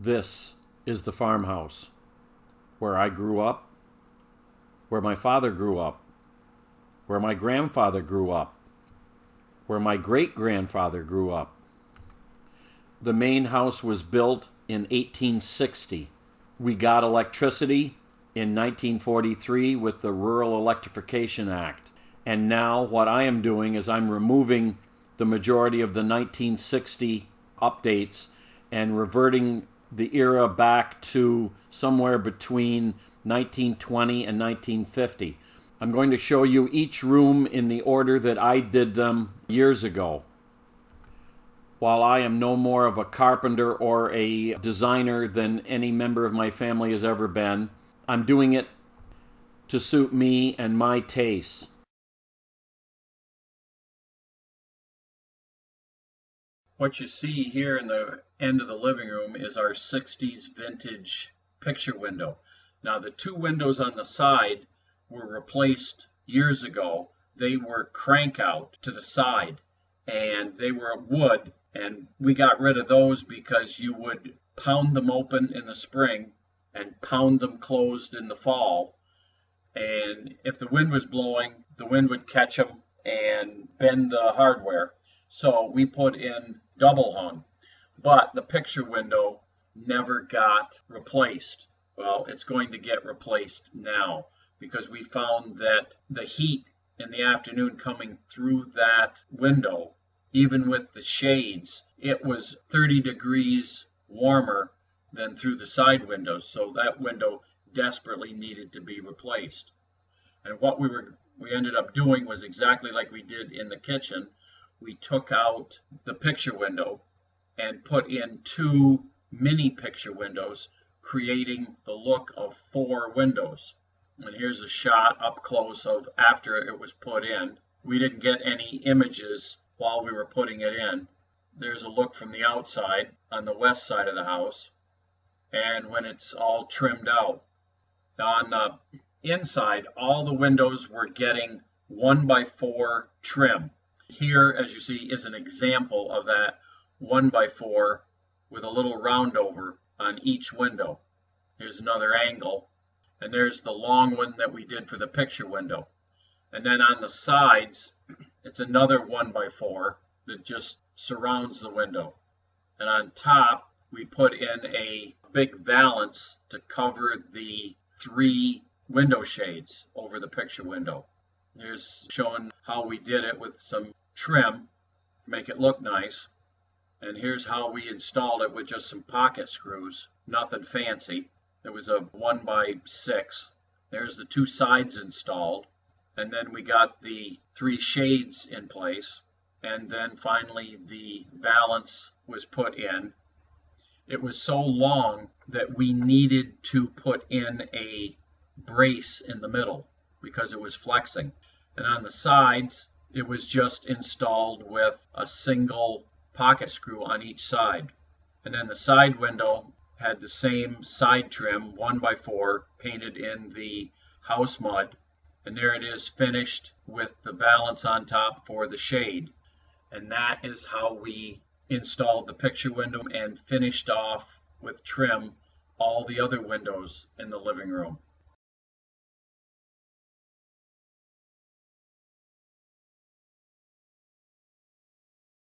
This is the farmhouse where I grew up, where my father grew up, where my grandfather grew up, where my great-grandfather grew up. The main house was built in 1860. We got electricity in 1943 with the Rural Electrification Act. And now what I am doing is I'm removing the majority of the 1960 updates and reverting the era back to somewhere between 1920 and 1950. I'm going to show you each room in the order that I did them years ago. While I am no more of a carpenter or a designer than any member of my family has ever been, I'm doing it to suit me and my tastes. What you see here in the end of the living room is our 60s vintage picture window. Now the two windows on the side were replaced years ago. They were crank out to the side and they were wood, and we got rid of those because you would pound them open in the spring and pound them closed in the fall, and if the wind was blowing, the wind would catch them and bend the hardware. So we put in double hung, but the picture window never got replaced. Well, it's going to get replaced now because we found that the heat in the afternoon coming through that window, even with the shades, it was 30 degrees warmer than through the side windows. So that window desperately needed to be replaced. And what we ended up doing was exactly like we did in the kitchen. We took out the picture window and put in two mini picture windows, creating the look of four windows. And here's a shot up close of after it was put in. We didn't get any images while we were putting it in. There's a look from the outside on the west side of the house, and when it's all trimmed out. Now on the inside, all the windows were getting 1x4 trim. Here, as you see, is an example of that 1x4 with a little round over on each window. Here's another angle, and there's the long one that we did for the picture window. And then on the sides, it's another 1x4 that just surrounds the window. And on top, we put in a big valance to cover the three window shades over the picture window. Here's showing how we did it with some trim to make it look nice. And here's how we installed it with just some pocket screws, nothing fancy. It was a 1x6. There's the two sides installed. And then we got the three shades in place. And then finally the valance was put in. It was so long that we needed to put in a brace in the middle because it was flexing. And on the sides, it was just installed with a single pocket screw on each side. And then the side window had the same side trim, 1x4, painted in the house mud. And there it is, finished with the valance on top for the shade. And that is how we installed the picture window and finished off with trim all the other windows in the living room.